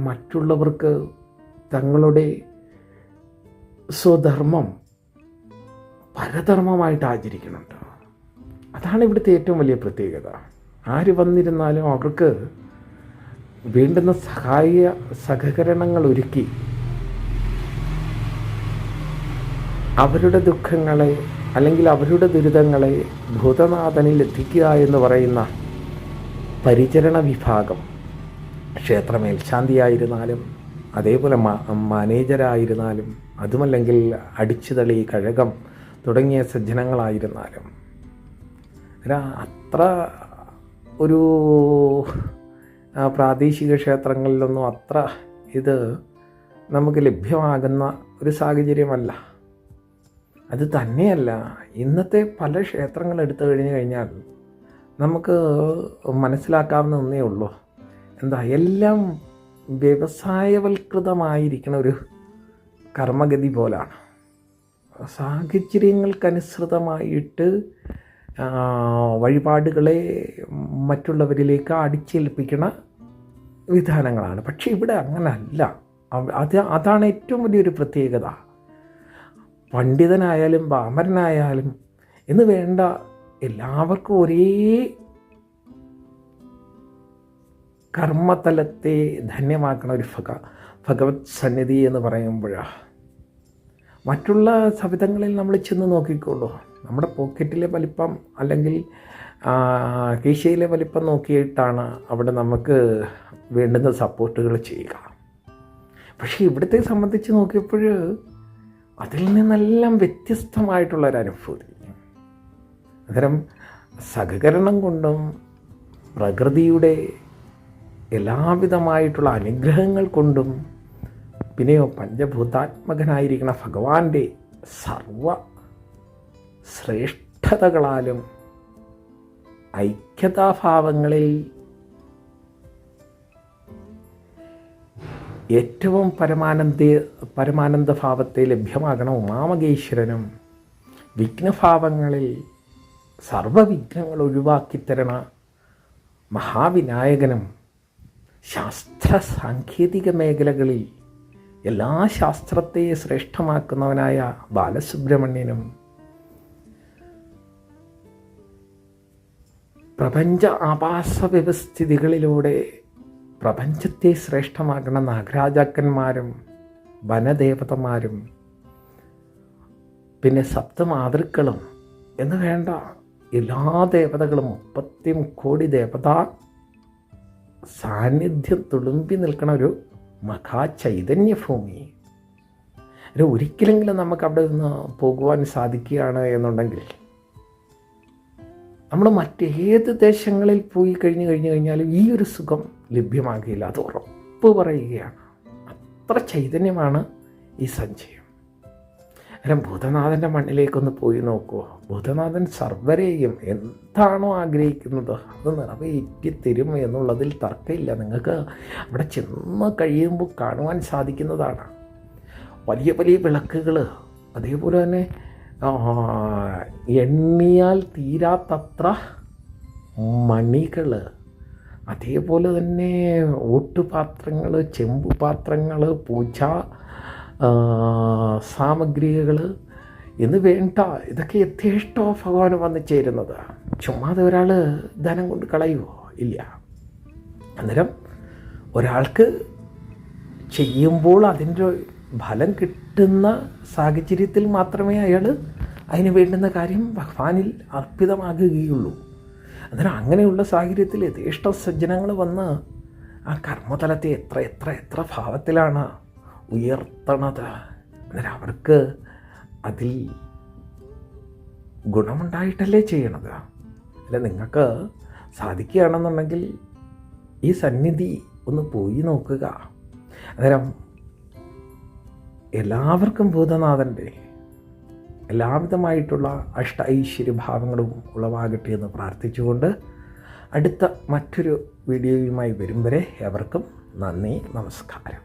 മറ്റുള്ളവർക്ക് തങ്ങളുടെ സ്വധർമ്മം പരധർമ്മമായിട്ട് ആചരിക്കുന്നുണ്ട്. അതാണ് ഇവിടുത്തെ ഏറ്റവും വലിയ പ്രത്യേകത. ആര് വന്നിരുന്നാലും അവർക്ക് വേണ്ടുന്ന സഹകരണങ്ങൾ ഒരുക്കി അവരുടെ ദുഃഖങ്ങളെ അല്ലെങ്കിൽ അവരുടെ ദുരിതങ്ങളെ ഭൂതനാഥനിൽ എത്തിക്കുക എന്ന് പറയുന്ന പരിചരണ വിഭാഗം, ക്ഷേത്ര മേൽശാന്തിയായിരുന്നാലും അതേപോലെ മാനേജരായിരുന്നാലും അതുമല്ലെങ്കിൽ അടിച്ചുതളി, കഴകം തുടങ്ങിയ സജ്ജനങ്ങളായിരുന്നാലും അത്ര ഒരു പ്രാദേശിക ക്ഷേത്രങ്ങളിലൊന്നും അത്ര ഇത് നമുക്ക് ലഭ്യമാകുന്ന ഒരു സാഹചര്യമല്ല. അത് തന്നെയല്ല, ഇന്നത്തെ പല ക്ഷേത്രങ്ങൾ എടുത്തു കഴിഞ്ഞാൽ നമുക്ക് മനസ്സിലാക്കാവുന്ന ഒന്നേ ഉള്ളൂ. എല്ലാം വ്യവസായവൽകൃതമായിരിക്കുന്ന ഒരു കർമ്മഗതി പോലാണ്. സാഹചര്യങ്ങൾക്കനുസൃതമായിട്ട് വഴിപാടുകളെ മറ്റുള്ളവരിലേക്ക് അടിച്ചേൽപ്പിക്കുന്ന വിധാനങ്ങളാണ്. പക്ഷേ ഇവിടെ അങ്ങനല്ല. അതാണ് ഏറ്റവും വലിയൊരു പ്രത്യേകത. പണ്ഡിതനായാലും പാമരനായാലും എന്ന് വേണ്ട എല്ലാവർക്കും ഒരേ കർമ്മതലത്തെ ധന്യമാക്കുന്ന ഒരു ഭഗവത് സന്നിധി എന്ന് പറയുമ്പോഴാണ്. മറ്റുള്ള സവിധങ്ങളിൽ നമ്മൾ ചെന്ന് നോക്കിക്കോളൂ. നമ്മുടെ പോക്കറ്റിലെ വലിപ്പം അല്ലെങ്കിൽ കീശയിലെ വലിപ്പം നോക്കിയിട്ടാണ് അവിടെ നമുക്ക് വേണ്ടുന്ന സപ്പോർട്ടുകൾ ചെയ്യുക. പക്ഷേ ഇവിടത്തെ സംബന്ധിച്ച് നോക്കിയപ്പോൾ അതിൽ നിന്നെല്ലാം വ്യത്യസ്തമായിട്ടുള്ളൊരനുഭൂതി. അത്തരം സഹകരണം കൊണ്ടും പ്രകൃതിയുടെ എല്ലാവിധമായിട്ടുള്ള അനുഗ്രഹങ്ങൾ കൊണ്ടും പിന്നെയോ പഞ്ചഭൂതാത്മകനായിരിക്കുന്ന ഭഗവാന്റെ സർവ ശ്രേഷ്ഠതകളാലും ഐക്യതാഭാവങ്ങളിൽ ഏറ്റവും പരമാനന്ദ ഭാവത്തെ ലഭ്യമാകണം ഉമാമഹേശ്വരനും വിഘ്നഭാവങ്ങളിൽ സർവവിഘ്നങ്ങൾ ഒഴിവാക്കിത്തരണ മഹാവിനായകനും ശാസ്ത്ര സാങ്കേതിക മേഖലകളിൽ എല്ലാ ശാസ്ത്രത്തെ ശ്രേഷ്ഠമാക്കുന്നവനായ ബാലസുബ്രഹ്മണ്യനും പ്രപഞ്ച ആവാസ വ്യവസ്ഥിതികളിലൂടെ പ്രപഞ്ചത്തെ ശ്രേഷ്ഠമാക്കുന്ന നാഗരാജാക്കന്മാരും വനദേവതമാരും പിന്നെ സപ്തമാതൃക്കളും എന്ന് വേണ്ട എല്ലാ ദേവതകളും 30 കോടി ദേവതാ സാന്നിധ്യം തുളുമ്പി നിൽക്കുന്ന ഒരു മഹാചൈതന്യഭൂമി. ഒരിക്കലെങ്കിലും നമുക്ക് അവിടെ നിന്ന് പോകുവാൻ സാധിക്കുകയാണ് എന്നുണ്ടെങ്കിൽ നമ്മൾ മറ്റേത് ദേശങ്ങളിൽ പോയി കഴിഞ്ഞു കഴിഞ്ഞാലും ഈ ഒരു സുഖം ലഭ്യമാകില്ല. അത് ഉറപ്പ് പറയുകയാണ്. അത്ര ചൈതന്യമാണ് ഈ സഞ്ചയം. ഭൂതനാഥൻ്റെ മണ്ണിലേക്കൊന്ന് പോയി നോക്കുമോ. ഭൂതനാഥൻ സർവരെയും എന്താണോ ആഗ്രഹിക്കുന്നത് അത് നിറവേറ്റി തരും എന്നുള്ളതിൽ തർക്കമില്ല. നിങ്ങൾക്ക് അവിടെ ചെന്ന് കഴിയുമ്പോൾ കാണുവാൻ സാധിക്കുന്നതാണ്. വലിയ വലിയ വിളക്കുകൾ, അതേപോലെ തന്നെ എണ്ണിയാൽ തീരാത്തത്ര മണികൾ, അതേപോലെ തന്നെ ഓട്ടുപാത്രങ്ങൾ, ചെമ്പുപാത്രങ്ങൾ, പൂജാ സാമഗ്രികൾ എന്ന് വേണ്ട ഇതൊക്കെ യഥേഷ്ടോ ഭഗവാൻ വന്ന് ചേരുന്നത്. ചുമ്മാതെ ഒരാൾ ധനം കൊണ്ട് കളയുമോ? ഇല്ല. അന്നേരം ഒരാൾക്ക് ചെയ്യുമ്പോൾ അതിൻ്റെ ഫലം കിട്ടുന്ന സാഹചര്യത്തിൽ മാത്രമേ അയാൾ അതിന് വേണ്ടുന്ന കാര്യം ഭഗവാനിൽ അർപ്പിതമാകുകയുള്ളൂ. അന്നേരം അങ്ങനെയുള്ള സാഹചര്യത്തിൽ യഥേഷ്ട സജ്ജനങ്ങൾ വന്ന് ആ കർമ്മതലത്തെ എത്ര എത്ര എത്ര ഭാവത്തിലാണ് ഉയർത്തണത്. അന്നേരം അവർക്ക് അതിൽ ഗുണമുണ്ടായിട്ടല്ലേ ചെയ്യണത്. അല്ല, നിങ്ങൾക്ക് സാധിക്കുകയാണെന്നുണ്ടെങ്കിൽ ഈ സന്നിധി ഒന്ന് പോയി നോക്കുക. അന്നേരം എല്ലാവർക്കും ഭൂതനാഥൻ്റെ എല്ലാവിധമായിട്ടുള്ള ഐശ്വര്യഭാവങ്ങളും ഉളവാകട്ടെ എന്ന് പ്രാർത്ഥിച്ചുകൊണ്ട് അടുത്ത മറ്റൊരു വീഡിയോയുമായി വരും വരെ എവർക്കും നന്ദി, നമസ്കാരം.